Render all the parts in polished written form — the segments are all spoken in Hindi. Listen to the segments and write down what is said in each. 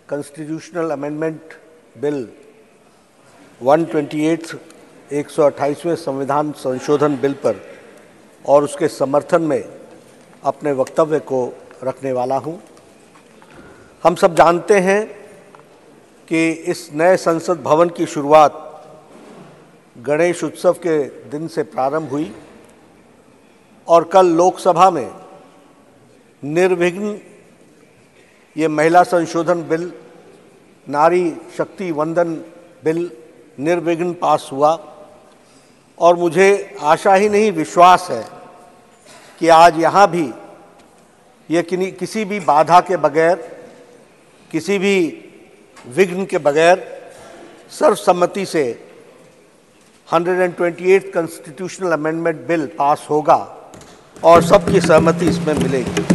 कॉन्स्टिट्यूशनल अमेंडमेंट बिल 128 128वें संविधान संशोधन बिल पर और उसके समर्थन में अपने वक्तव्य को रखने वाला हूं। हम सब जानते हैं कि इस नए संसद भवन की शुरुआत गणेश उत्सव के दिन से प्रारंभ हुई और कल लोकसभा में निर्विघ्न ये महिला संशोधन बिल, नारी शक्ति वंदन बिल निर्विघ्न पास हुआ और मुझे आशा ही नहीं विश्वास है कि आज यहाँ भी ये किसी भी बाधा के बगैर, किसी भी विघ्न के बगैर सर्वसम्मति से 128 कॉन्स्टिट्यूशनल अमेंडमेंट बिल पास होगा और सबकी सहमति इसमें मिलेगी।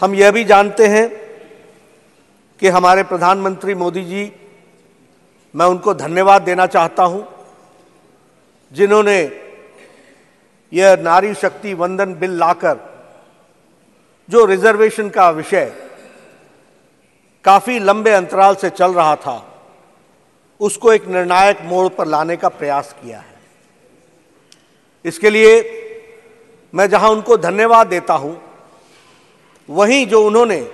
हम यह भी जानते हैं कि हमारे प्रधानमंत्री मोदी जी, मैं उनको धन्यवाद देना चाहता हूं, जिन्होंने यह नारी शक्ति वंदन बिल लाकर जो रिजर्वेशन का विषय काफी लंबे अंतराल से चल रहा था, उसको एक निर्णायक मोड़ पर लाने का प्रयास किया है। इसके लिए मैं जहां उनको धन्यवाद देता हूं, वहीं जो उन्होंने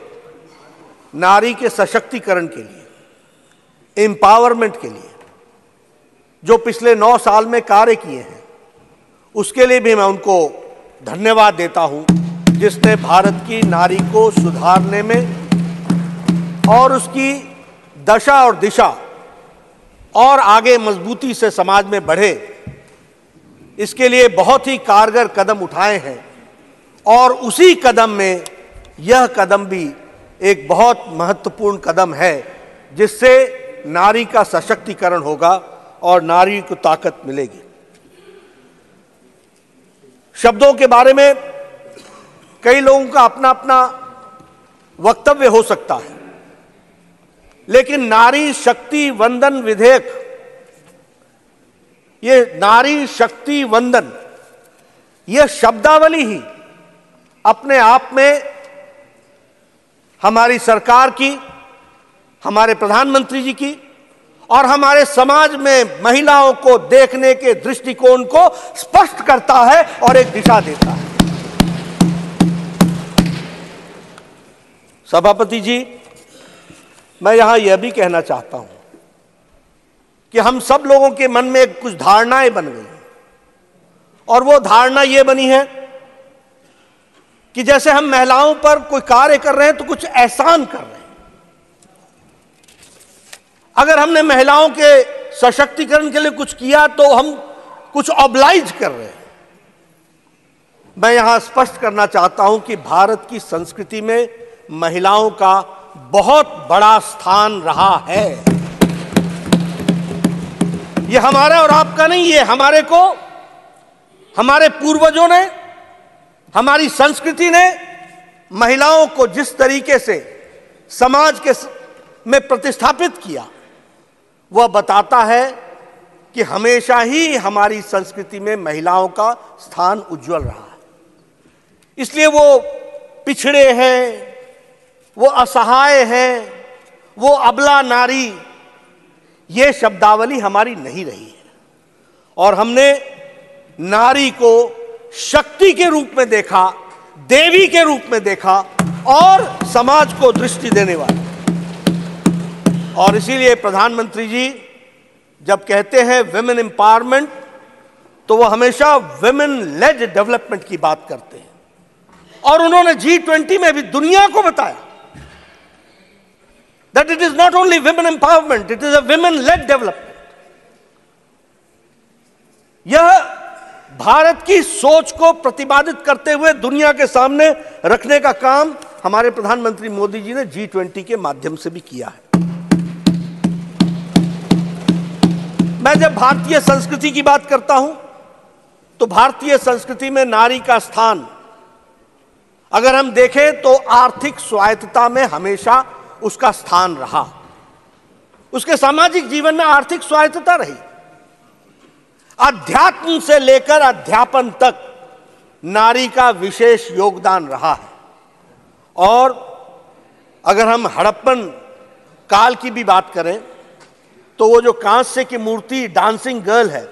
नारी के सशक्तिकरण के लिए, एम्पावरमेंट के लिए जो पिछले 9 साल में कार्य किए हैं, उसके लिए भी मैं उनको धन्यवाद देता हूं, जिसने भारत की नारी को सुधारने में और उसकी दशा और दिशा और आगे मजबूती से समाज में बढ़े, इसके लिए बहुत ही कारगर कदम उठाए हैं। और उसी कदम में यह कदम भी एक बहुत महत्वपूर्ण कदम है, जिससे नारी का सशक्तिकरण होगा और नारी को ताकत मिलेगी। शब्दों के बारे में कई लोगों का अपना अपना वक्तव्य हो सकता है, लेकिन नारी शक्ति वंदन विधेयक, ये नारी शक्ति वंदन, यह शब्दावली ही अपने आप में हमारी सरकार की, हमारे प्रधानमंत्री जी की और हमारे समाज में महिलाओं को देखने के दृष्टिकोण को स्पष्ट करता है और एक दिशा देता है। सभापति जी, मैं यहां यह भी कहना चाहता हूं कि हम सब लोगों के मन में कुछ धारणाएं बन गई हैं और वो धारणा यह बनी है कि जैसे हम महिलाओं पर कोई कार्य कर रहे हैं तो कुछ एहसान कर रहे हैं। अगर हमने महिलाओं के सशक्तिकरण के लिए कुछ किया तो हम कुछ ऑब्लाइज कर रहे हैं। मैं यहां स्पष्ट करना चाहता हूं कि भारत की संस्कृति में महिलाओं का बहुत बड़ा स्थान रहा है। यह हमारा और आपका नहीं, ये हमारे पूर्वजों ने, हमारी संस्कृति ने महिलाओं को जिस तरीके से समाज में प्रतिस्थापित किया, वह बताता है कि हमेशा ही हमारी संस्कृति में महिलाओं का स्थान उज्जवल रहा है। इसलिए वो पिछड़े हैं, वो असहाय हैं, वो अबला नारी, ये शब्दावली हमारी नहीं रही है और हमने नारी को शक्ति के रूप में देखा, देवी के रूप में देखा और समाज को दृष्टि देने वाली। और इसीलिए प्रधानमंत्री जी जब कहते हैं विमेन एम्पावरमेंट, तो वो हमेशा विमेन लेड डेवलपमेंट की बात करते हैं। और उन्होंने G20 में भी दुनिया को बताया that it is not only women empowerment, it is a women led development. यह भारत की सोच को प्रतिपादित करते हुए दुनिया के सामने रखने का काम हमारे प्रधानमंत्री मोदी जी ने G20 के माध्यम से भी किया है। मैं जब भारतीय संस्कृति की बात करता हूं, तो भारतीय संस्कृति में नारी का स्थान अगर हम देखें तो आर्थिक स्वायत्तता में हमेशा उसका स्थान रहा। उसके सामाजिक जीवन में आर्थिक स्वायत्तता रही। अध्यात्म से लेकर अध्यापन तक नारी का विशेष योगदान रहा है और अगर हम हड़प्पन काल की भी बात करें तो वो जो कांस्य की मूर्ति डांसिंग गर्ल है,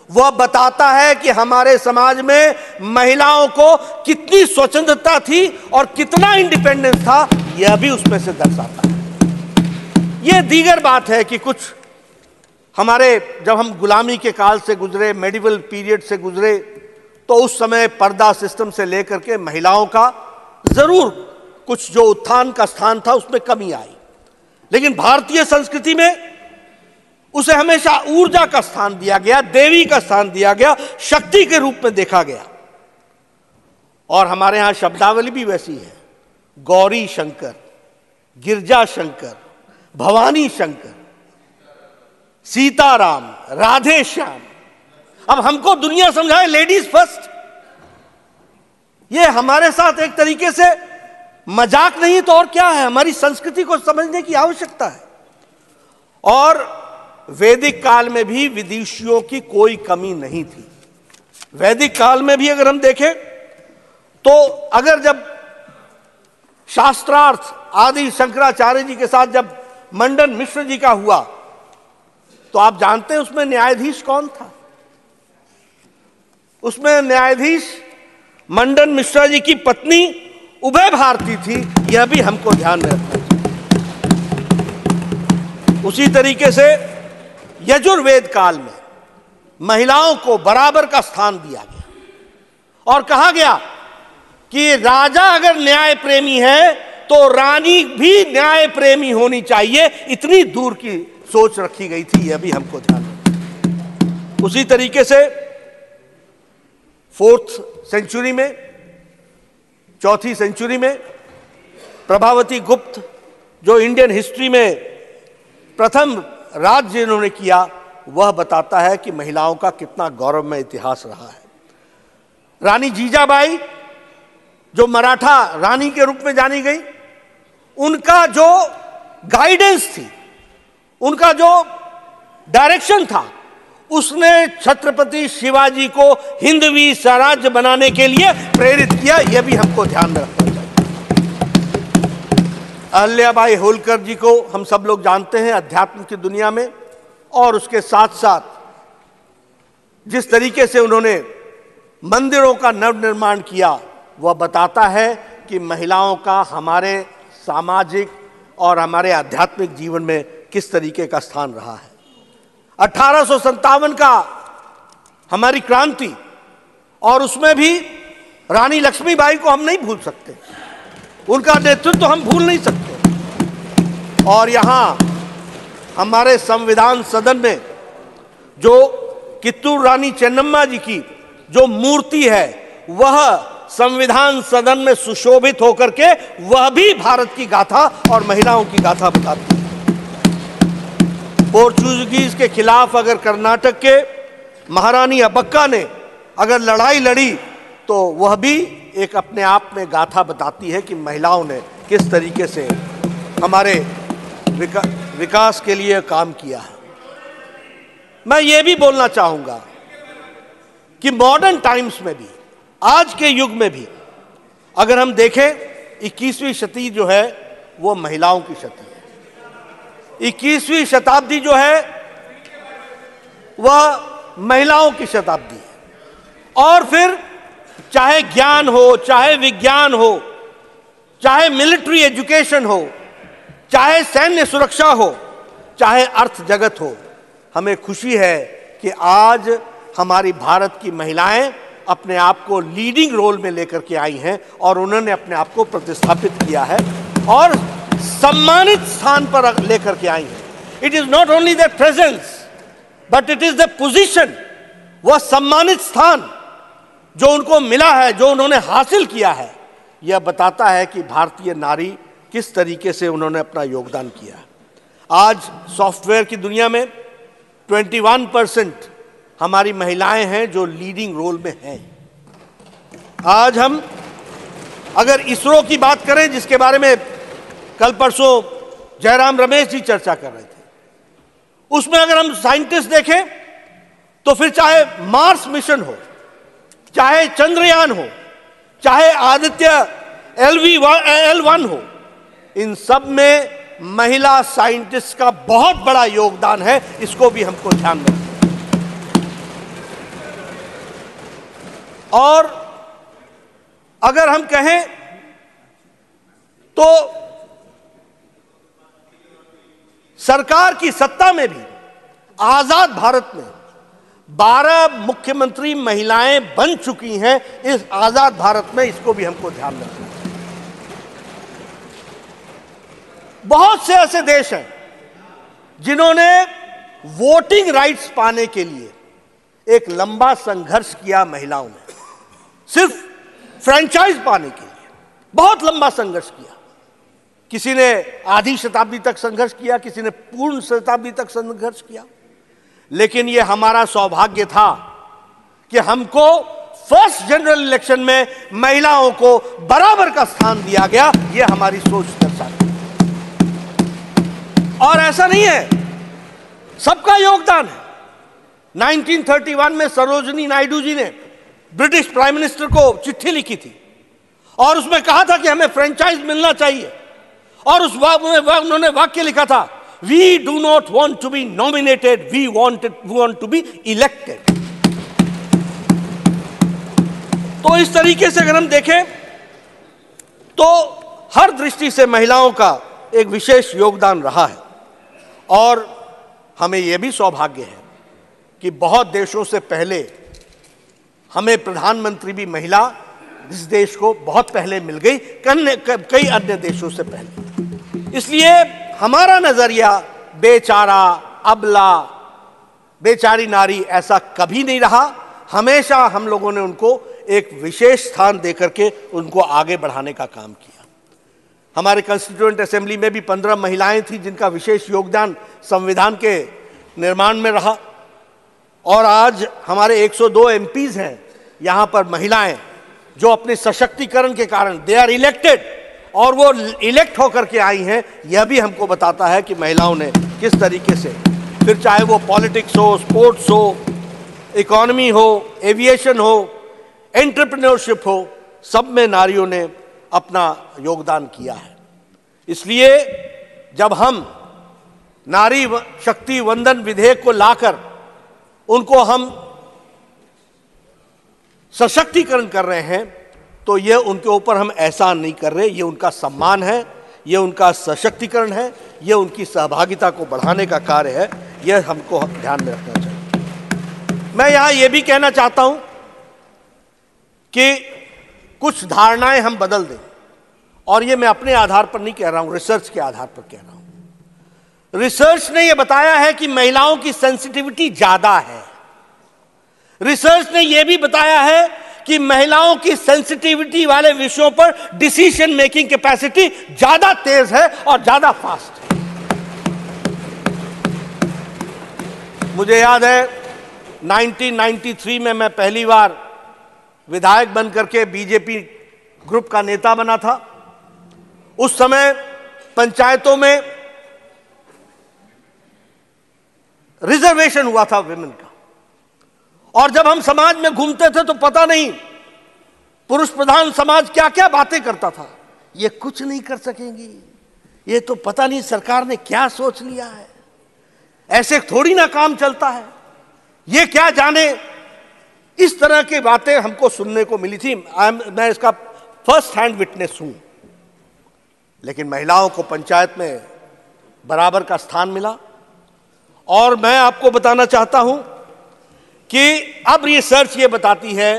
वह बताता है कि हमारे समाज में महिलाओं को कितनी स्वतंत्रता थी और कितना इंडिपेंडेंस था, यह भी उसमें से दर्शाता है। यह दीगर बात है कि कुछ हमारे, जब हम गुलामी के काल से गुजरे, मेडिवल पीरियड से गुजरे, तो उस समय पर्दा सिस्टम से लेकर के महिलाओं का जरूर कुछ जो उत्थान का स्थान था उसमें कमी आई, लेकिन भारतीय संस्कृति में उसे हमेशा ऊर्जा का स्थान दिया गया, देवी का स्थान दिया गया, शक्ति के रूप में देखा गया। और हमारे यहां शब्दावली भी वैसी है, गौरी शंकर, गिरजा शंकर, भवानी शंकर, सीताराम, राधे श्याम। अब हमको दुनिया समझाए लेडीज फर्स्ट, ये हमारे साथ एक तरीके से मजाक नहीं तो और क्या है। हमारी संस्कृति को समझने की आवश्यकता है। और वैदिक काल में भी विदुषियों की कोई कमी नहीं थी। वैदिक काल में भी अगर हम देखें तो अगर जब शास्त्रार्थ आदि शंकराचार्य जी के साथ जब मंडन मिश्र जी का हुआ, तो आप जानते हैं उसमें न्यायाधीश कौन था? उसमें न्यायाधीश मंडन मिश्रा जी की पत्नी उभय भारती थी। यह भी हमको ध्यान में रखना चाहिए। उसी तरीके से यजुर्वेद काल में महिलाओं को बराबर का स्थान दिया गया और कहा गया कि राजा अगर न्याय प्रेमी है तो रानी भी न्याय प्रेमी होनी चाहिए। इतनी दूर की सोच रखी गई थी, यह भी हमको ध्यान रखना। उसी तरीके से 4th सेंचुरी में, 4वीं सेंचुरी में प्रभावती गुप्त जो इंडियन हिस्ट्री में प्रथम राज्य इन्होंने किया, वह बताता है कि महिलाओं का कितना गौरवमय इतिहास रहा है। रानी जीजाबाई जो मराठा रानी के रूप में जानी गई, उनका जो गाइडेंस थी, उनका जो डायरेक्शन था, उसने छत्रपति शिवाजी को हिंदवी स्वराज्य बनाने के लिए प्रेरित किया। यह भी हमको ध्यान में रखना चाहिए। अहिल्याबाई होलकर जी को हम सब लोग जानते हैं अध्यात्म की दुनिया में, और उसके साथ साथ जिस तरीके से उन्होंने मंदिरों का नवनिर्माण किया, वह बताता है कि महिलाओं का हमारे सामाजिक और हमारे आध्यात्मिक जीवन में किस तरीके का स्थान रहा है। 1857 का हमारी क्रांति, और उसमें भी रानी लक्ष्मीबाई को हम नहीं भूल सकते, उनका नेतृत्व तो हम भूल नहीं सकते। और यहां हमारे संविधान सदन में जो कित्तूर रानी चेन्नम्मा जी की जो मूर्ति है, वह संविधान सदन में सुशोभित होकर के वह भी भारत की गाथा और महिलाओं की गाथा बताती है। पोर्चुगीज के खिलाफ अगर कर्नाटक के महारानी अब्बक्का ने अगर लड़ाई लड़ी, तो वह भी एक अपने आप में गाथा बताती है कि महिलाओं ने किस तरीके से हमारे विकास के लिए काम किया है। मैं ये भी बोलना चाहूंगा कि मॉडर्न टाइम्स में भी, आज के युग में भी अगर हम देखें, 21वीं शती जो है वो महिलाओं की शती है। 21वीं शताब्दी जो है वह महिलाओं की शताब्दी है। और फिर चाहे ज्ञान हो, चाहे विज्ञान हो, चाहे मिलिट्री एजुकेशन हो, चाहे सैन्य सुरक्षा हो, चाहे अर्थ जगत हो, हमें खुशी है कि आज हमारी भारत की महिलाएं अपने आप को लीडिंग रोल में लेकर के आई हैं और उन्होंने अपने आप को प्रतिस्थापित किया है और सम्मानित स्थान पर लेकर के आई हैं। It is not only the presence but it is the position. वह सम्मानित स्थान जो उनको मिला है, जो उन्होंने हासिल किया है, यह बताता है कि भारतीय नारी किस तरीके से उन्होंने अपना योगदान किया। आज सॉफ्टवेयर की दुनिया में 21% हमारी महिलाएं हैं जो लीडिंग रोल में हैं। आज हम अगर इसरो की बात करें, जिसके बारे में कल परसों जयराम रमेश जी चर्चा कर रहे थे, उसमें अगर हम साइंटिस्ट देखें तो फिर चाहे मार्स मिशन हो, चाहे चंद्रयान हो, चाहे आदित्य L1 हो, इन सब में महिला साइंटिस्ट का बहुत बड़ा योगदान है, इसको भी हमको ध्यान में रखना। और अगर हम कहें तो सरकार की सत्ता में भी आजाद भारत में 12 मुख्यमंत्री महिलाएं बन चुकी हैं इस आजाद भारत में, इसको भी हमको ध्यान रखना चाहिए। बहुत से ऐसे देश हैं जिन्होंने वोटिंग राइट्स पाने के लिए एक लंबा संघर्ष किया, महिलाओं ने सिर्फ फ्रेंचाइज पाने के लिए बहुत लंबा संघर्ष किया। किसी ने आधी शताब्दी तक संघर्ष किया, किसी ने पूर्ण शताब्दी तक संघर्ष किया, लेकिन यह हमारा सौभाग्य था कि हमको फर्स्ट जनरल इलेक्शन में महिलाओं को बराबर का स्थान दिया गया। यह हमारी सोच दर्शाती है। और ऐसा नहीं है, सबका योगदान है। 1931 में सरोजिनी नायडू जी ने ब्रिटिश प्राइम मिनिस्टर को चिट्ठी लिखी थी और उसमें कहा था कि हमें फ्रेंचाइज मिलना चाहिए, और उस उन्होंने वाक्य लिखा था, we do not want to be nominated, we want to be elected. तो इस तरीके से अगर हम देखें तो हर दृष्टि से महिलाओं का एक विशेष योगदान रहा है। और हमें यह भी सौभाग्य है कि बहुत देशों से पहले हमें प्रधानमंत्री भी महिला इस देश को बहुत पहले मिल गई, कई अन्य देशों से पहले। इसलिए हमारा नजरिया बेचारा, अबला, बेचारी नारी ऐसा कभी नहीं रहा। हमेशा हम लोगों ने उनको एक विशेष स्थान देकर के उनको आगे बढ़ाने का काम किया। हमारे कॉन्स्टिट्यूएंट असेंबली में भी 15 महिलाएं थी जिनका विशेष योगदान संविधान के निर्माण में रहा। और आज हमारे 102 एमपीज हैं यहां पर महिलाएं, जो अपने सशक्तिकरण के कारण दे आर इलेक्टेड, और वो इलेक्ट होकर के आई हैं। यह भी हमको बताता है कि महिलाओं ने किस तरीके से, फिर चाहे वो पॉलिटिक्स हो, स्पोर्ट्स हो, इकोनॉमी हो, एविएशन हो, एंटरप्रेन्योरशिप हो, सब में नारियों ने अपना योगदान किया है। इसलिए जब हम नारी शक्ति वंदन विधेयक को लाकर उनको हम सशक्तिकरण कर रहे हैं, तो यह उनके ऊपर हम एहसान नहीं कर रहे, ये उनका सम्मान है, ये उनका सशक्तिकरण है, ये उनकी सहभागिता को बढ़ाने का कार्य है। यह हमको ध्यान में रखना चाहिए। मैं यहां यह भी कहना चाहता हूं कि कुछ धारणाएं हम बदल दें, और ये मैं अपने आधार पर नहीं कह रहा हूं, रिसर्च के आधार पर कह रहा हूं। रिसर्च ने यह बताया है कि महिलाओं की सेंसिटिविटी ज्यादा है। रिसर्च ने यह भी बताया है कि महिलाओं की सेंसिटिविटी वाले विषयों पर डिसीजन मेकिंग कैपेसिटी ज्यादा तेज है और ज्यादा फास्ट है। मुझे याद है 1993 में मैं पहली बार विधायक बनकर के बीजेपी ग्रुप का नेता बना था। उस समय पंचायतों में रिजर्वेशन हुआ था विमेन का, और जब हम समाज में घूमते थे तो पता नहीं पुरुष प्रधान समाज क्या क्या बातें करता था। ये कुछ नहीं कर सकेंगी, ये तो पता नहीं सरकार ने क्या सोच लिया है, ऐसे थोड़ी ना काम चलता है, ये क्या जाने। इस तरह की बातें हमको सुनने को मिली थी। मैं इसका फर्स्ट हैंड विटनेस हूं। लेकिन महिलाओं को पंचायत में बराबर का स्थान मिला। और मैं आपको बताना चाहता हूं कि अब रिसर्च ये बताती है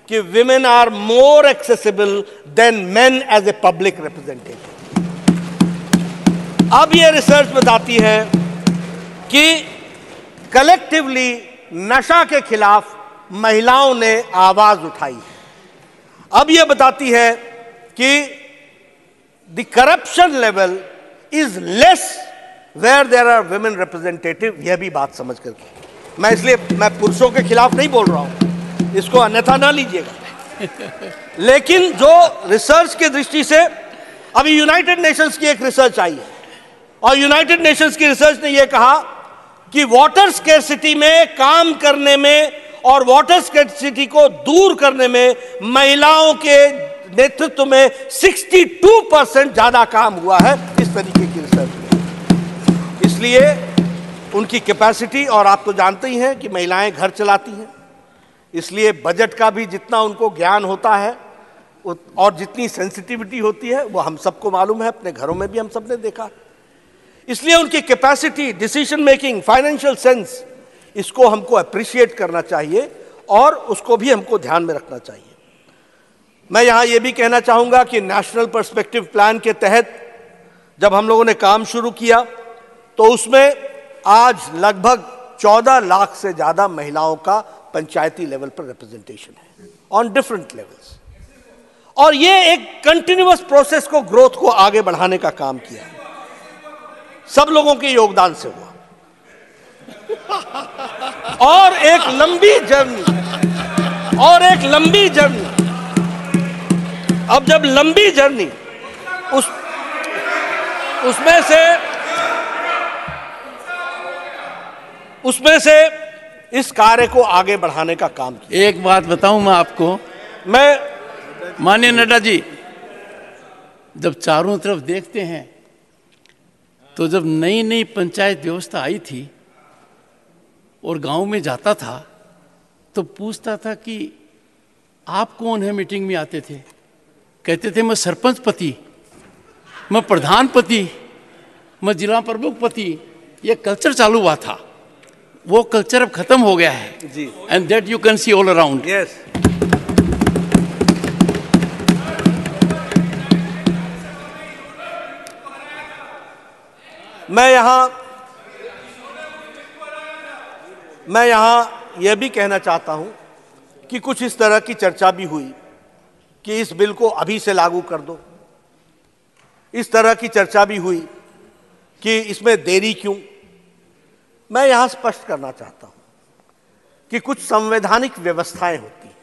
कि women are more accessible than men as a public representative. अब ये रिसर्च बताती है कि कलेक्टिवली नशा के खिलाफ महिलाओं ने आवाज उठाई है। अब यह बताती है कि the corruption level is less where there are women representative. यह भी बात समझ करके, मैं पुरुषों के खिलाफ नहीं बोल रहा हूं, इसको अन्यथा ना लीजिएगा। लेकिन जो रिसर्च की दृष्टि से अभी यूनाइटेड नेशंस की एक रिसर्च आई है, और यूनाइटेड नेशंस की रिसर्च ने यह कहा कि वाटर स्कैर्सिटी में काम करने में और वाटर स्कैर्सिटी को दूर करने में महिलाओं के नेतृत्व में 62% ज्यादा काम हुआ है इस तरीके की रिसर्च में। इसलिए उनकी कैपेसिटी, और आप तो जानते ही हैं कि महिलाएं घर चलाती हैं, इसलिए बजट का भी जितना उनको ज्ञान होता है और जितनी सेंसिटिविटी होती है वो हम सबको मालूम है, अपने घरों में भी हम सबने देखा। इसलिए उनकी capacity, decision making, financial sense, इसको हमको अप्रिशिएट करना चाहिए और उसको भी हमको ध्यान में रखना चाहिए। मैं यहां यह भी कहना चाहूंगा कि नेशनल पर्सपेक्टिव प्लान के तहत जब हम लोगों ने काम शुरू किया तो उसमें आज लगभग 14 लाख से ज्यादा महिलाओं का पंचायती लेवल पर रिप्रेजेंटेशन है ऑन डिफरेंट लेवल्स, और ये एक कंटिन्यूअस प्रोसेस को, ग्रोथ को आगे बढ़ाने का काम किया, सब लोगों के योगदान से हुआ। और एक लंबी जर्नी, अब जब लंबी जर्नी उसमें से इस कार्य को आगे बढ़ाने का काम किया। एक बात बताऊं मैं आपको, माननीय नड्डा जी, जब चारों तरफ देखते हैं तो जब नई नई पंचायत व्यवस्था आई थी और गांव में जाता था तो पूछता था कि आप कौन है, मीटिंग में आते थे, कहते थे मैं सरपंच पति, मैं प्रधान पति, मैं जिला प्रमुख पति। ये कल्चर चालू हुआ था, वो कल्चर अब खत्म हो गया है जी, and that you can see all around. Yes, मैं यहां यह भी कहना चाहता हूं कि कुछ इस तरह की चर्चा भी हुई कि इस बिल को अभी से लागू कर दो। इस तरह की चर्चा भी हुई कि इसमें देरी क्यों। मैं यहां स्पष्ट करना चाहता हूं कि कुछ संवैधानिक व्यवस्थाएं होती हैं,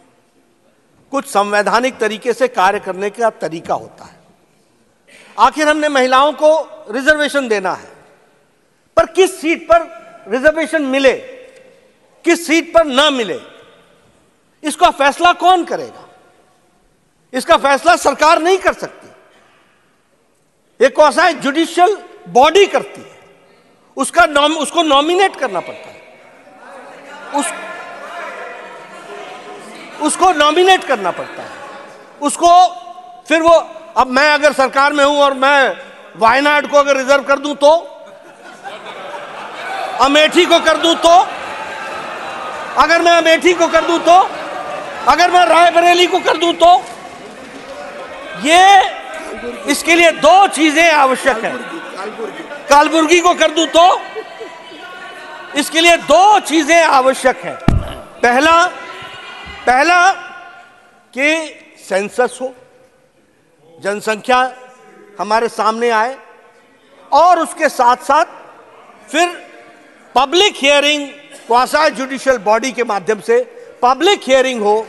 कुछ संवैधानिक तरीके से कार्य करने का तरीका होता है। आखिर हमने महिलाओं को रिजर्वेशन देना है, पर किस सीट पर रिजर्वेशन मिले, किस सीट पर ना मिले, इसका फैसला कौन करेगा? इसका फैसला सरकार नहीं कर सकती, एक क्वासी जुडिशियल बॉडी करती है। उसको नॉमिनेट करना पड़ता है, उसको नॉमिनेट करना पड़ता है, उसको फिर वो, अब मैं अगर सरकार में हूं और मैं वायनाड को अगर रिजर्व कर दूं तो, अमेठी को कर दूं तो, अगर मैं अमेठी को कर दूं तो, अगर मैं रायबरेली को कर दूं तो, ये इसके लिए दो चीजें आवश्यक है। कालबुर्गी को कर दूं तो, इसके लिए दो चीजें आवश्यक है। पहला कि सेंसस हो, जनसंख्या हमारे सामने आए, और उसके साथ साथ फिर public hearing, quasi judicial body के माध्यम से पब्लिक हियरिंग हो,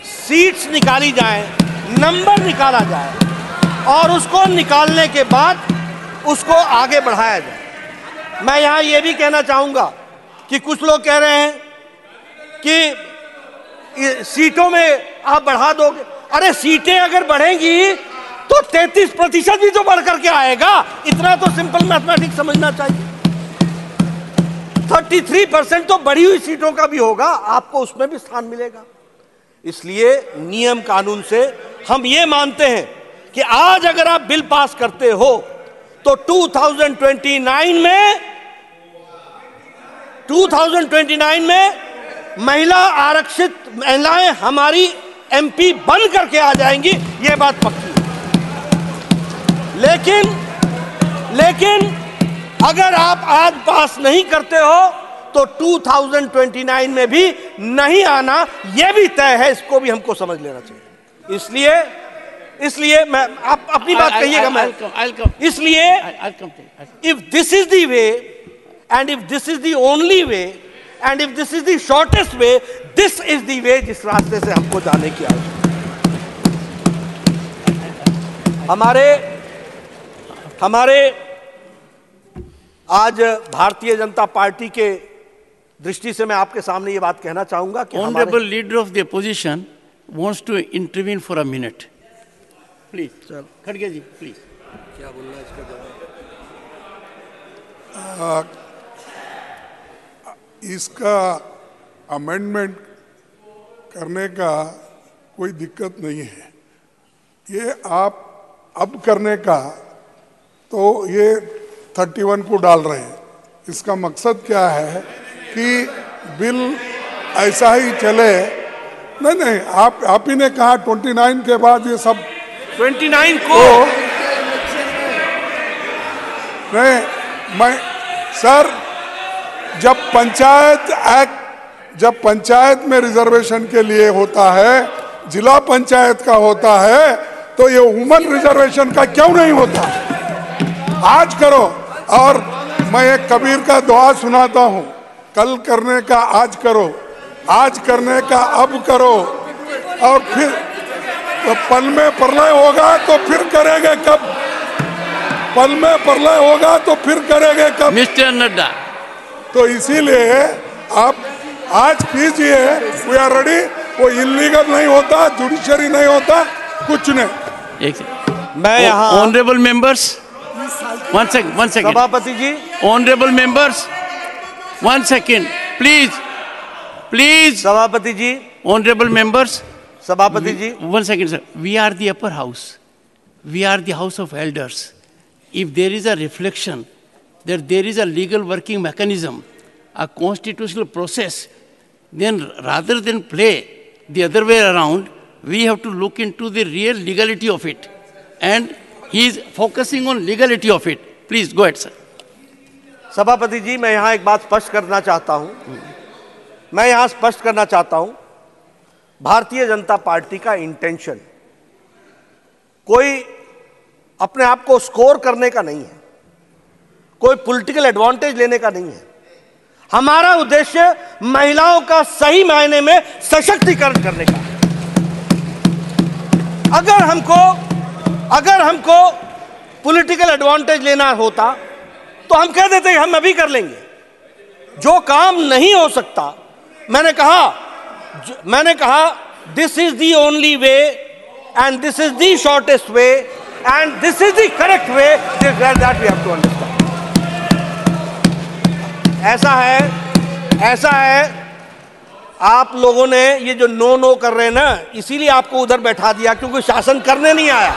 सीट्स निकाली जाए, नंबर निकाला जाए, और उसको निकालने के बाद उसको आगे बढ़ाया जाए। मैं यहां यह भी कहना चाहूंगा कि कुछ लोग कह रहे हैं कि सीटों में आप बढ़ा दोगे। अरे सीटें अगर बढ़ेंगी तो 33% भी तो बढ़ करके आएगा। इतना तो सिंपल मैथमेटिक्स समझना चाहिए। 33% तो बढ़ी हुई सीटों का भी होगा, आपको उसमें भी स्थान मिलेगा। इसलिए नियम कानून से हम ये मानते हैं कि आज अगर आप बिल पास करते हो तो 2029 में महिला आरक्षित महिलाएं हमारी एमपी बन करके आ जाएंगी, ये बात पक्की है। लेकिन अगर आप आज पास नहीं करते हो तो 2029 में भी नहीं आना, यह भी तय है। इसको भी हमको समझ लेना चाहिए। इसलिए मैं, आप अपनी बात कहिएगा, मैं इसलिए if this is the way and if this is the only way and if this is the shortest way, this is the way जिस रास्ते से हमको जाने की आवश्यकता है। हमारे आज भारतीय जनता पार्टी के दृष्टि से मैं आपके सामने ये बात कहना चाहूंगा कि honourable leader of the opposition wants to intervene for a minute. Please खड़गे जी प्लीज। क्या बोलना है इसका जवाब? इसका अमेंडमेंट करने का कोई दिक्कत नहीं है। ये आप अब करने का तो ये 31 को डाल रहे हैं। इसका मकसद क्या है कि बिल ऐसा ही चले। नहीं, आप ही ने कहा 29 के बाद ये सब 29 को नहीं। मैं सर, जब पंचायत में रिजर्वेशन के लिए होता है, जिला पंचायत का होता है, तो ये वुमन रिजर्वेशन का क्यों नहीं होता? आज करो। और मैं एक कबीर का दुआ सुनाता हूँ, कल करने का आज करो, आज करने का अब करो, और फिर तो पल में प्रलय होगा तो फिर करेंगे कब? पल में प्रलय होगा तो फिर करेंगे कब? मिस्टर नड्डा, तो इसीलिए आप आज कीजिए, वी आर रेडी। वो इलीगल नहीं होता, जुडिशरी नहीं होता, कुछ नहीं। एक मैं यहाँ ऑनरेबल मेंबर्स, वन सेकंड सभापति जी, honourable members, one second please सभापति जी, ऑनरेबल मेंबर्स, सभापति जी, one second, sir. We are the upper house. We are the house of elders. If there is a reflection that there is a legal working mechanism, a constitutional process, then rather than play the other way around, we have to look into the real legality of it. And he is focusing on legality of it. Please go ahead, sir. सभापति जी, मैं यहाँ एक बात स्पष्ट करना चाहता हूँ। भारतीय जनता पार्टी का इंटेंशन कोई अपने आप को स्कोर करने का नहीं है, कोई पॉलिटिकल एडवांटेज लेने का नहीं है। हमारा उद्देश्य महिलाओं का सही मायने में सशक्तिकरण करने का है। अगर हमको पॉलिटिकल एडवांटेज लेना होता तो हम कह देते हम अभी कर लेंगे। जो काम नहीं हो सकता, मैंने कहा this is the only way and this is the shortest way and this is the correct way, that we have to understand. ऐसा है आप लोगों ने ये जो नो कर रहे हैं ना, इसीलिए आपको उधर बैठा दिया, क्योंकि शासन करने नहीं आया।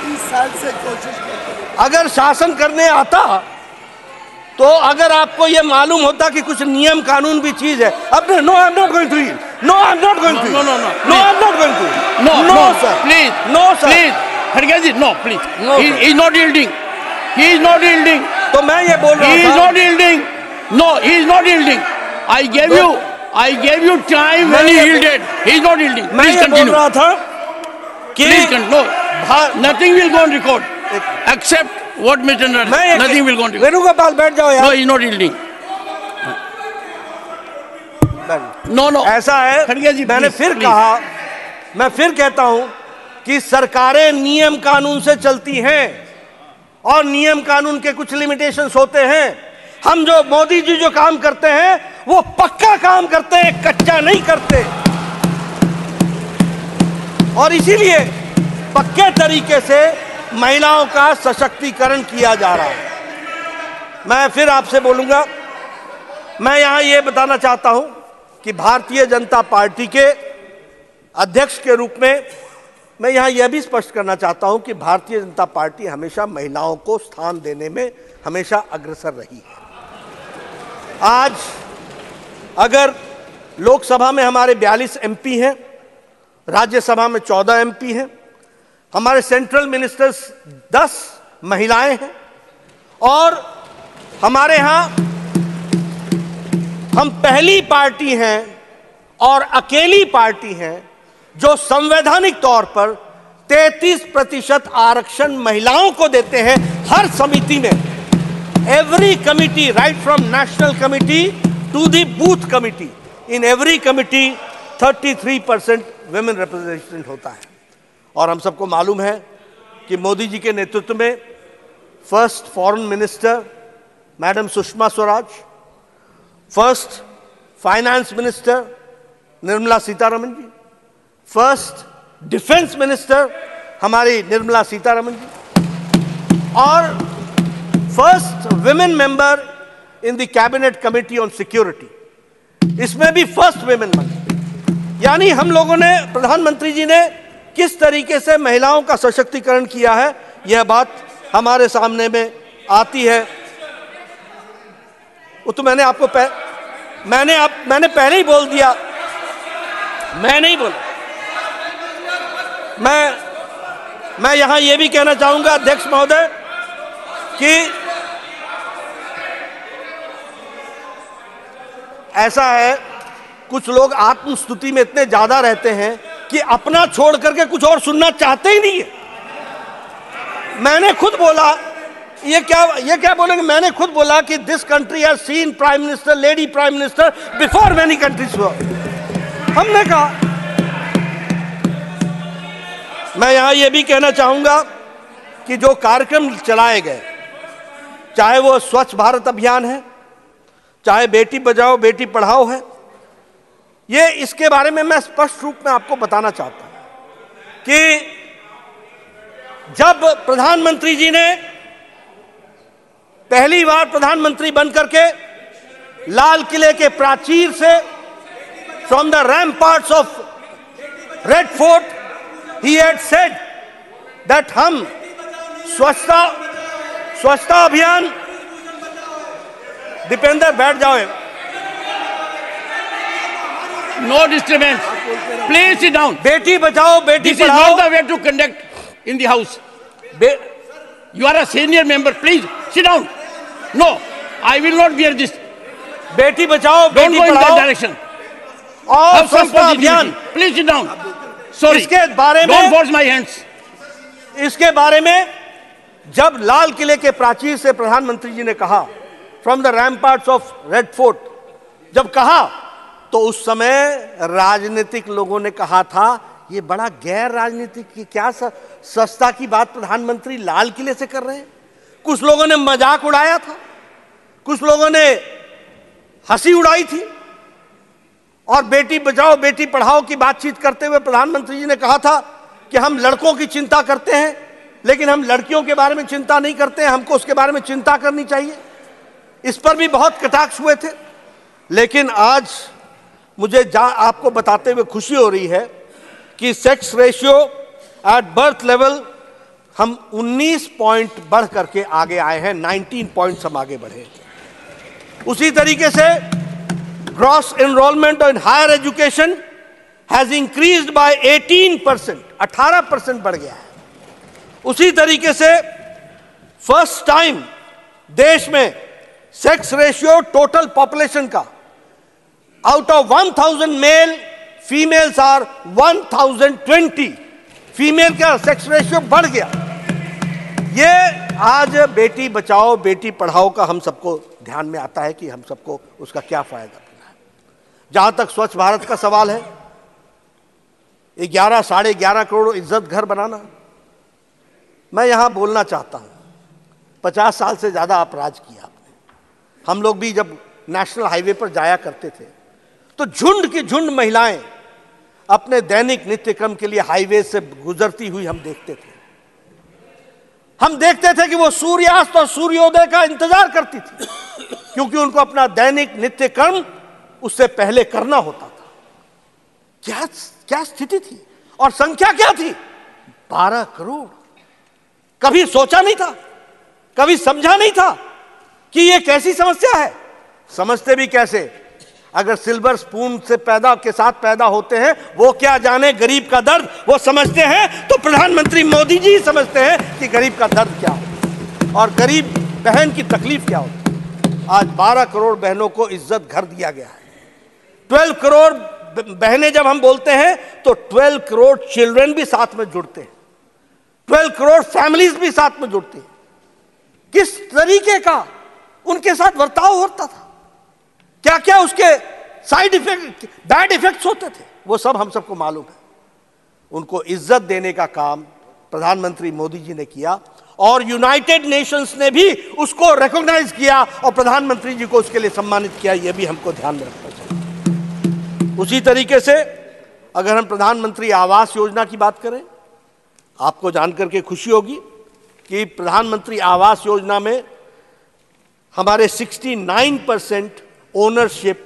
20 साल से कोशिश करते, अगर शासन करने आता तो अगर आपको ये मालूम होता कि कुछ नियम कानून भी चीज है। अब no, I am not going to yield, no I am not going to, no I am not going to, no sir, please, no sir, please खड़गे ji, no please, he is not yielding, he is not yielding. तो मैं ये बोल रहा हूं, he is not yielding, no, he is not yielding. I gave you time when he yielded. He is not yielding. मैं Please ये बोल continue. रहा था कि Please continue. No, nothing will go on record except what Mr. Nanda. Nothing will go on record. Venugopal बैठ जाओ यार। No, he is not yielding. No. ऐसा है, खड़गे जी, मैंने please, फिर please. कहा, मैं फिर कहता हूं कि सरकारें नियम कानून से चलती हैं और नियम कानून के कुछ लिमिटेशंस होते हैं। हम जो मोदी जी जो काम करते हैं वो पक्का काम करते हैं, कच्चा नहीं करते, और इसीलिए पक्के तरीके से महिलाओं का सशक्तिकरण किया जा रहा है। मैं फिर आपसे बोलूंगा, मैं यहां यह बताना चाहता हूं कि भारतीय जनता पार्टी के अध्यक्ष के रूप में मैं यहां यह भी स्पष्ट करना चाहता हूं कि भारतीय जनता पार्टी हमेशा महिलाओं को स्थान देने में हमेशा अग्रसर रही है। आज अगर लोकसभा में हमारे 42 एमपी हैं, राज्यसभा में 14 एमपी हैं, हमारे सेंट्रल मिनिस्टर्स 10 महिलाएं हैं, और हमारे यहां हम पहली पार्टी हैं और अकेली पार्टी हैं जो संवैधानिक तौर पर 33% आरक्षण महिलाओं को देते हैं हर समिति में। Every committee, right from national committee to the booth committee, in every committee 33% women representation होता है। और हम सबको मालूम है कि मोदी जी के नेतृत्व में first foreign minister madam Sushma Swaraj, first finance minister Nirmala Sitharaman ji, first defence minister हमारी निर्मला सीतारमण जी, और first women member in the cabinet committee on security, इसमें भी फर्स्ट विमेन मंत्री। यानी हम लोगों ने, प्रधानमंत्री जी ने किस तरीके से महिलाओं का सशक्तिकरण किया है, यह बात हमारे सामने में आती है। वो तो मैंने आपको मैंने पहले ही बोल दिया, मैं नहीं बोला। मैं यहां यह भी कहना चाहूंगा अध्यक्ष महोदय कि ऐसा है, कुछ लोग आत्मस्तुति में इतने ज्यादा रहते हैं कि अपना छोड़ करके कुछ और सुनना चाहते ही नहीं है। मैंने खुद बोला, ये क्या बोलेंगे, मैंने खुद बोला कि this country has seen prime minister, lady prime minister before many countries. हमने कहा, मैं यहां यह भी कहना चाहूंगा कि जो कार्यक्रम चलाए गए, चाहे वो स्वच्छ भारत अभियान है, चाहे बेटी बचाओ बेटी पढ़ाओ है, ये इसके बारे में मैं स्पष्ट रूप में आपको बताना चाहता हूं कि जब प्रधानमंत्री जी ने पहली बार प्रधानमंत्री बनकर के लाल किले के प्राचीर से, from the ramparts of Red Fort, he had said that हम स्वच्छता अभियान, दीपेंद्र बैठ जाओ, no disturbance, please sit down. बेटी बचाओ बेटी पढ़ाओ, this is not the way to conduct in the house. You are a senior member, please sit down. No, I will not bear this. बेटी बचाओ बेटी पढ़ाओ, पढ़ाओ डायरेक्शन और स्वच्छता अभियान, प्लीज सिट डाउन। सॉरी, इसके बारे में डोंट फोर्स माय हैंड्स। इसके बारे में जब लाल किले के प्राचीर से प्रधानमंत्री जी ने कहा, from the ramparts of Red Fort, जब कहा तो उस समय राजनीतिक लोगों ने कहा था ये बड़ा गैर राजनीतिक की क्या सस्ता की बात प्रधानमंत्री लाल किले से कर रहे हैं। कुछ लोगों ने मजाक उड़ाया था, कुछ लोगों ने हंसी उड़ाई थी, और बेटी बचाओ बेटी पढ़ाओ की बातचीत करते हुए प्रधानमंत्री जी ने कहा था कि हम लड़कों की चिंता करते हैं, लेकिन हम लड़कियों के बारे में चिंता नहीं करते हैं, हमको उसके बारे में चिंता करनी चाहिए। इस पर भी बहुत कटाक्ष हुए थे। लेकिन आज मुझे आपको बताते हुए खुशी हो रही है कि sex ratio at birth level हम 19 पॉइंट बढ़ करके आगे आए हैं, 19 पॉइंट्स हम आगे बढ़े। उसी तरीके से gross enrolment in higher education has increased by 18%, 18% बढ़ गया है। उसी तरीके से फर्स्ट टाइम देश में सेक्स रेशियो टोटल पॉपुलेशन का, out of 1000 male, females are 1020, female का सेक्स रेशियो बढ़ गया। ये आज बेटी बचाओ बेटी पढ़ाओ का हम सबको ध्यान में आता है कि हम सबको उसका क्या फायदा मिला है। जहां तक स्वच्छ भारत का सवाल है, 11 साढ़े 11 करोड़ इज्जत घर बनाना, मैं यहां बोलना चाहता हूं, 50 साल से ज्यादा आप राज किया आपने। हम लोग भी जब नेशनल हाईवे पर जाया करते थे तो झुंड की झुंड महिलाएं अपने दैनिक नित्य क्रम के लिए हाईवे से गुजरती हुई हम देखते थे। हम देखते थे कि वो सूर्यास्त और सूर्योदय का इंतजार करती थी, क्योंकि उनको अपना दैनिक नित्य कर्म उससे पहले करना होता था। क्या स्थिति थी और संख्या क्या थी? 12 करोड़। कभी सोचा नहीं था, कभी समझा नहीं था कि ये कैसी समस्या है। समझते भी कैसे? अगर सिल्वर स्पून से के साथ पैदा होते हैं, वो क्या जाने गरीब का दर्द, वो समझते हैं तो प्रधानमंत्री मोदी जी समझते हैं कि गरीब का दर्द क्या होता और गरीब बहन की तकलीफ क्या होती। आज 12 करोड़ बहनों को इज्जत घर दिया गया है। 12 करोड़ बहनें जब हम बोलते हैं तो 12 करोड़ चिल्ड्रन भी साथ में जुड़ते हैं, 12 करोड़ फैमिलीज भी साथ में जुड़ती हैं। किस तरीके का उनके साथ बर्ताव होता था, क्या क्या उसके साइड इफेक्ट, बैड इफेक्ट्स होते थे, वो सब हम सबको मालूम है। उनको इज्जत देने का काम प्रधानमंत्री मोदी जी ने किया और यूनाइटेड नेशंस ने भी उसको रिकॉग्नाइज किया और प्रधानमंत्री जी को उसके लिए सम्मानित किया। यह भी हमको ध्यान में रखना चाहिए। उसी तरीके से अगर हम प्रधानमंत्री आवास योजना की बात करें, आपको जानकर के खुशी होगी कि प्रधानमंत्री आवास योजना में हमारे 69% ओनरशिप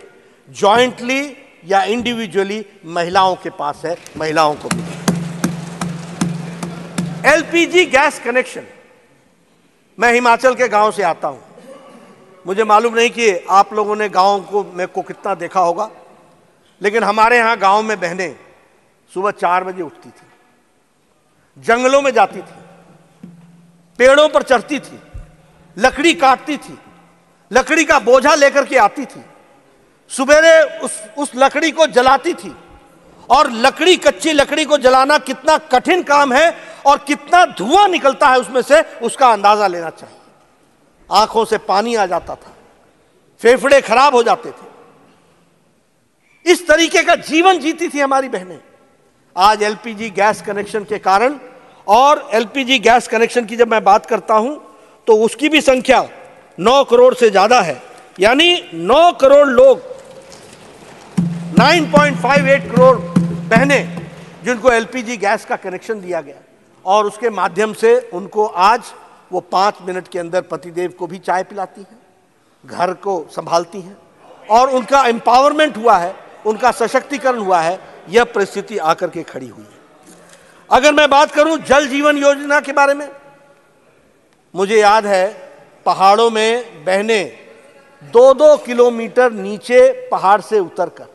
जॉइंटली या इंडिविजुअली महिलाओं के पास है, महिलाओं को भी। एलपीजी गैस कनेक्शन, मैं हिमाचल के गांव से आता हूं, मुझे मालूम नहीं कि आप लोगों ने गांव को में को कितना देखा होगा, लेकिन हमारे यहां गांव में बहनें सुबह 4 बजे उठती थी, जंगलों में जाती थी, पेड़ों पर चढ़ती थी, लकड़ी काटती थी, लकड़ी का बोझा लेकर के आती थी, सुबेरे उस लकड़ी को जलाती थी। और लकड़ी, कच्ची लकड़ी को जलाना कितना कठिन काम है और कितना धुआं निकलता है उसमें से, उसका अंदाजा लेना चाहिए। आंखों से पानी आ जाता था, फेफड़े खराब हो जाते थे। इस तरीके का जीवन जीती थी हमारी बहनें। आज एलपीजी गैस कनेक्शन के कारण, और एलपीजी गैस कनेक्शन की जब मैं बात करता हूं तो उसकी भी संख्या 9 करोड़ से ज्यादा है, यानी 9 करोड़ लोग, 9.58 करोड़ बहनें जिनको एलपीजी गैस का कनेक्शन दिया गया, और उसके माध्यम से उनको आज वो 5 मिनट के अंदर पतिदेव को भी चाय पिलाती हैं, घर को संभालती हैं, और उनका एम्पावरमेंट हुआ है, उनका सशक्तिकरण हुआ है। यह परिस्थिति आकर के खड़ी हुई है। अगर मैं बात करूं जल जीवन योजना के बारे में, मुझे याद है पहाड़ों में बहनें 2-2 किलोमीटर नीचे पहाड़ से उतरकर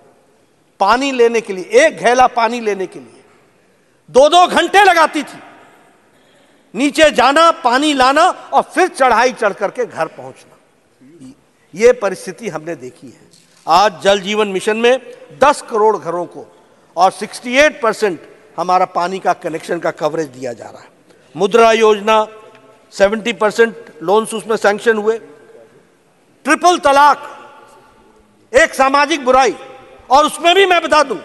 पानी लेने के लिए, एक घेला पानी लेने के लिए 2-2 घंटे लगाती थी। नीचे जाना, पानी लाना और फिर चढ़ाई चढ़ करके घर पहुंचना। यह परिस्थिति हमने देखी है। आज जल जीवन मिशन में 10 करोड़ घरों को और 68% हमारा पानी का कनेक्शन का कवरेज दिया जा रहा है। मुद्रा योजना 70% लोन्स उसमें सैंक्शन हुए। ट्रिपल तलाक एक सामाजिक बुराई, और उसमें भी मैं बता दूं,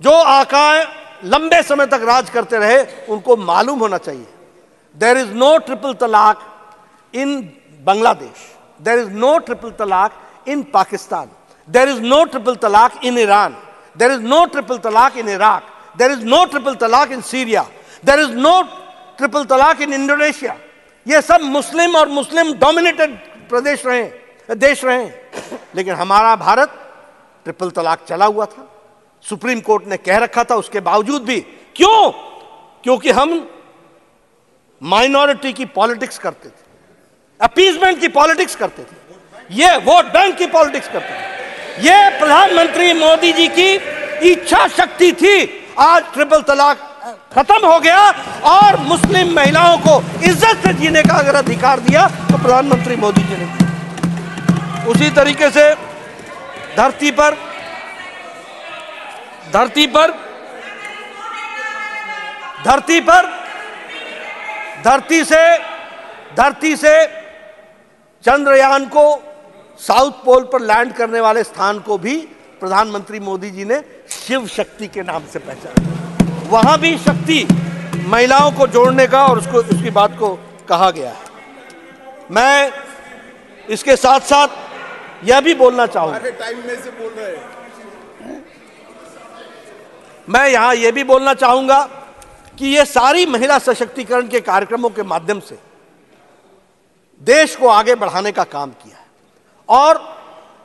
जो आकाएं लंबे समय तक राज करते रहे उनको मालूम होना चाहिए, देयर इज नो ट्रिपल तलाक in Bangladesh, there is no triple तलाक in Pakistan, there is no triple talaq in Iran, there is no triple talaq in Iraq, there is no triple talaq in Syria, there is no triple talaq in Indonesia. ये सब मुस्लिम और मुस्लिम डोमिनेटेड प्रदेश रहे, देश रहे, लेकिन हमारा भारत ट्रिपल तलाक चला हुआ था। सुप्रीम कोर्ट ने कह रखा था, उसके बावजूद भी क्यों? क्योंकि हम माइनॉरिटी की पॉलिटिक्स करते थे, अपीजमेंट की पॉलिटिक्स करते थे, ये वोट बैंक की पॉलिटिक्स करते हैं। ये प्रधानमंत्री मोदी जी की इच्छा शक्ति थी। आज ट्रिपल तलाक खत्म हो गया और मुस्लिम महिलाओं को इज्जत से जीने का अगर अधिकार दिया तो प्रधानमंत्री मोदी जी ने दिया। उसी तरीके से धरती से चंद्रयान को साउथ पोल पर लैंड करने वाले स्थान को भी प्रधानमंत्री मोदी जी ने शिव शक्ति के नाम से पहचाना। वहां भी शक्ति महिलाओं को जोड़ने का और उसकी बात को कहा गया है। मैं इसके साथ साथ यह भी बोलना चाहूंगा, टाइम में से बोल रहे हैं, मैं यहां यह भी बोलना चाहूंगा कि ये सारी महिला सशक्तिकरण के कार्यक्रमों के माध्यम से देश को आगे बढ़ाने का काम किया है, और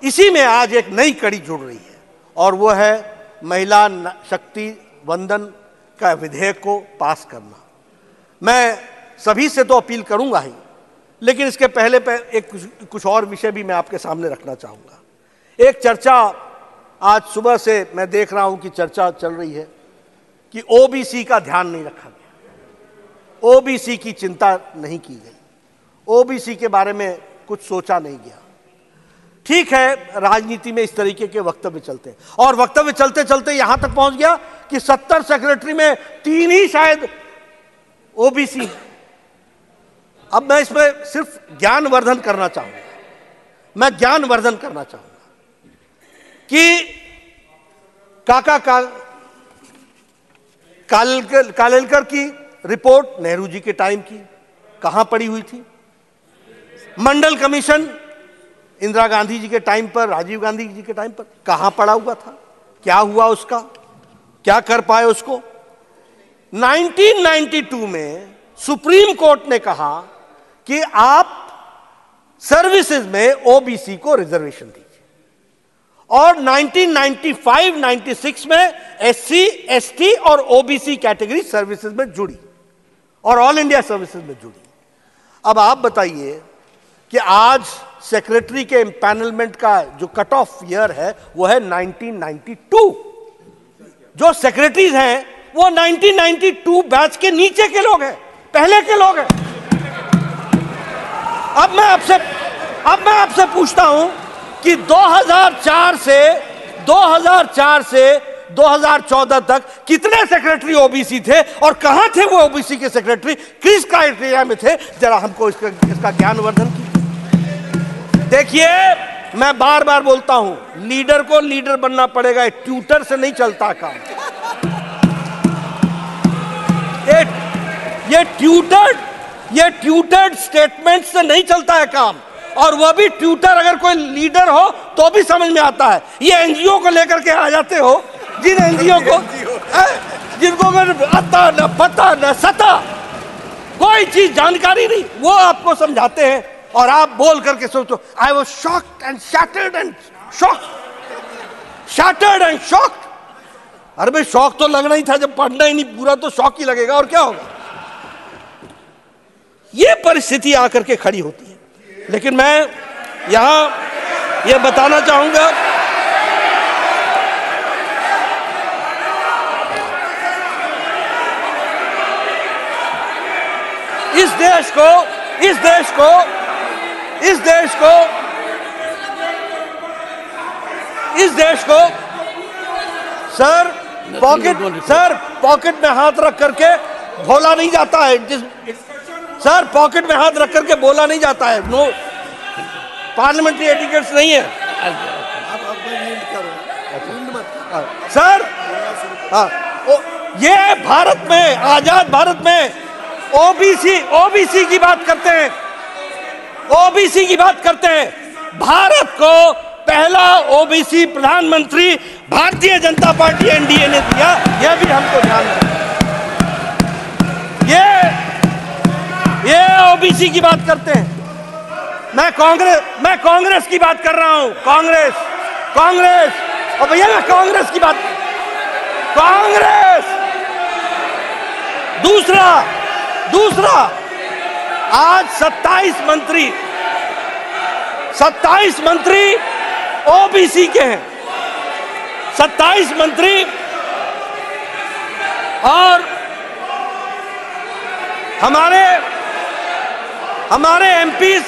इसी में आज एक नई कड़ी जुड़ रही है, और वो है महिला शक्ति वंदन का विधेयक को पास करना। मैं सभी से तो अपील करूंगा ही, लेकिन इसके पहले कुछ और विषय भी मैं आपके सामने रखना चाहूंगा। एक चर्चा आज सुबह से मैं देख रहा हूं कि चर्चा चल रही है कि ओबीसी का ध्यान नहीं रखा गया, ओबीसी की चिंता नहीं की गई, ओबीसी के बारे में कुछ सोचा नहीं गया। ठीक है, राजनीति में इस तरीके के वक्तव्य चलते हैं, और वक्तव्य चलते चलते यहां तक पहुंच गया कि 70 सेक्रेटरी में 3 ही शायद ओबीसी। अब मैं इसमें सिर्फ ज्ञानवर्धन करना चाहूंगा, कि काका कालेलकर की रिपोर्ट नेहरू जी के टाइम की कहां पड़ी हुई थी? मंडल कमीशन इंदिरा गांधी जी के टाइम पर, राजीव गांधी जी के टाइम पर कहां पड़ा हुआ था? क्या हुआ उसका? क्या कर पाए उसको? 1992 में सुप्रीम कोर्ट ने कहा कि आप सर्विसेज में ओबीसी को रिजर्वेशन दीजिए, और 1995-96 में एससी, एसटी और ओबीसी कैटेगरी सर्विसेज में जुड़ी और ऑल इंडिया सर्विसेज में जुड़ी। अब आप बताइए कि आज सेक्रेटरी के एम्पैनलमेंट का जो कट ऑफ ईयर है वो है 1992। जो सेक्रेटरीज हैं वो 1992 बैच के नीचे के लोग हैं, पहले के लोग हैं। अब मैं आपसे पूछता हूं कि 2004 से 2014 तक कितने सेक्रेटरी ओबीसी थे और कहां थे वो ओबीसी के सेक्रेटरी, किस क्राइटेरिया में थे? जरा हमको इसका ज्ञानवर्धन कीजिए। देखिए, मैं बार बार बोलता हूं, लीडर को लीडर बनना पड़ेगा, ट्यूटर से नहीं चलता काम। ये ट्यूटर्ड स्टेटमेंट से नहीं चलता है काम, और वह भी ट्यूटर अगर कोई लीडर हो तो भी समझ में आता है। ये एनजीओ को लेकर के आ जाते हो, जिन एनजीओ को जिनको आता न पता न सता, कोई चीज जानकारी नहीं, वो आपको समझाते हैं और आप बोल करके सोचो I was shocked and shattered and shocked. अरे भाई, शौक तो लगना ही था, जब पढ़ना ही नहीं पूरा तो शौक ही लगेगा, और क्या होगा? ये परिस्थिति आकर के खड़ी होती है। लेकिन मैं यहां यह बताना चाहूंगा, इस देश को सर पॉकेट में हाथ रख करके बोला नहीं जाता है। सर, पॉकेट में हाथ रख करके बोला नहीं जाता है। नो, पार्लियामेंट्री एटिकेट्स नहीं है सर। ये भारत में, आजाद भारत में ओबीसी की बात करते हैं, ओबीसी की बात करते हैं। भारत को पहला ओबीसी प्रधानमंत्री भारतीय जनता पार्टी एनडीए ने दिया, यह भी हमको ध्यान रखना। ये ओबीसी की बात करते हैं। मैं कांग्रेस की बात कर रहा हूं। कांग्रेस और भैया, मैं कांग्रेस की बात, कांग्रेस। दूसरा आज 27 मंत्री ओबीसी के हैं, 27 मंत्री, और हमारे एमपीज।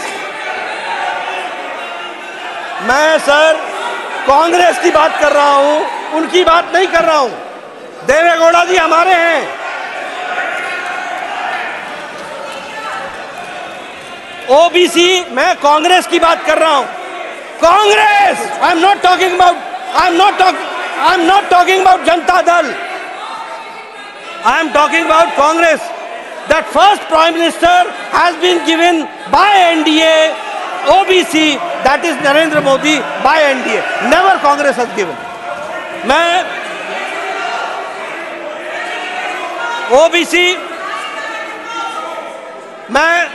मैं सर कांग्रेस की बात कर रहा हूं, उनकी बात नहीं कर रहा हूं। देवेगौड़ा जी हमारे हैं। ओबीसी, मैं कांग्रेस की बात कर रहा हूं। कांग्रेस, आई am not talking about Janata Dal, I am talking about Congress. That first Prime Minister has been given by NDA OBC, that is Narendra Modi by NDA. Never Congress has given. मैं OBC, मैं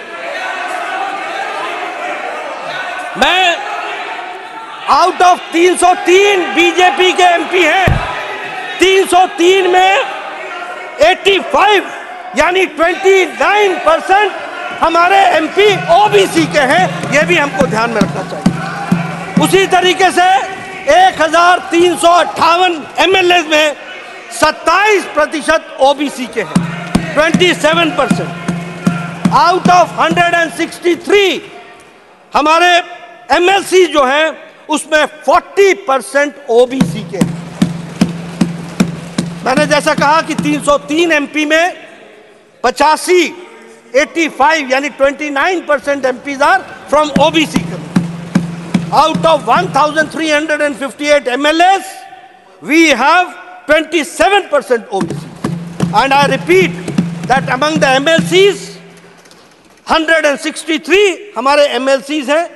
आउट ऑफ 303 बीजेपी के एमपी हैं, 303 में 85 यानी 29% हमारे एमपी ओबीसी के हैं। यह भी हमको ध्यान में रखना चाहिए। उसी तरीके से 1358 एमएलए में 27% ओबीसी के हैं, 27%। आउट ऑफ 163 हमारे एमएलसी जो हैं उसमें 40% ओबीसी के हैं। मैंने जैसा कहा कि 303 एमपी में 85 यानी 29% MPs are from OBC. Out of 1358 MLAs we have 27% OBC, and I repeat that among the MLCs 163 हमारे एमएलसीज हैं,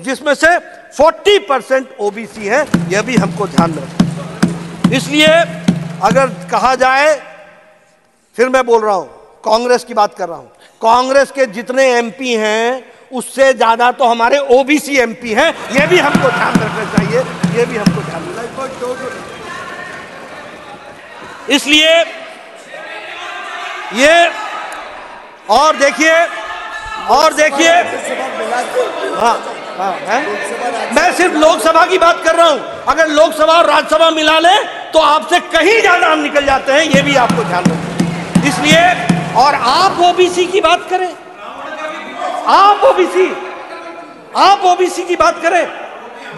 जिसमें से 40% ओबीसी है। यह भी हमको ध्यान में रखना। इसलिए अगर कहा जाए, फिर मैं बोल रहा हूं, कांग्रेस की बात कर रहा हूं, कांग्रेस के जितने एमपी हैं उससे ज्यादा तो हमारे ओबीसी एमपी हैं। यह भी हमको ध्यान रखना चाहिए, यह भी हमको ध्यान रखना चाहिए। इसलिए ये और देखिए हाँ है? मैं सिर्फ लोकसभा की बात कर रहा हूं। अगर लोकसभा और राज्यसभा मिला ले तो आपसे कहीं ज्यादा हम निकल जाते हैं, यह भी आपको ध्यान रखना। इसलिए और आप ओबीसी की बात करें, आप ओबीसी की बात करें,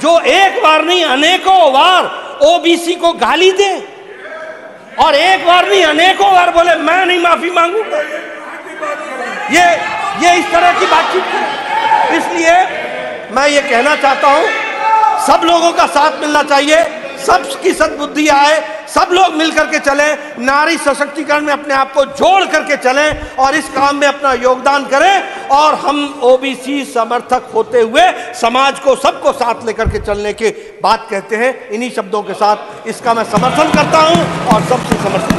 जो एक बार नहीं अनेकों बार ओबीसी को गाली दे और एक बार नहीं अनेकों बार बोले मैं नहीं माफी मांगूंगा, ये इस तरह की बातचीत है। इसलिए मैं ये कहना चाहता हूं, सब लोगों का साथ मिलना चाहिए, सबकी सद्बुद्धि आए, सब लोग मिलकर के चलें, नारी सशक्तिकरण में अपने आप को जोड़ करके चलें और इस काम में अपना योगदान करें। और हम ओबीसी समर्थक होते हुए समाज को, सबको साथ लेकर के चलने की बात कहते हैं। इन्हीं शब्दों के साथ इसका मैं समर्थन करता हूं और सबसे समर्थन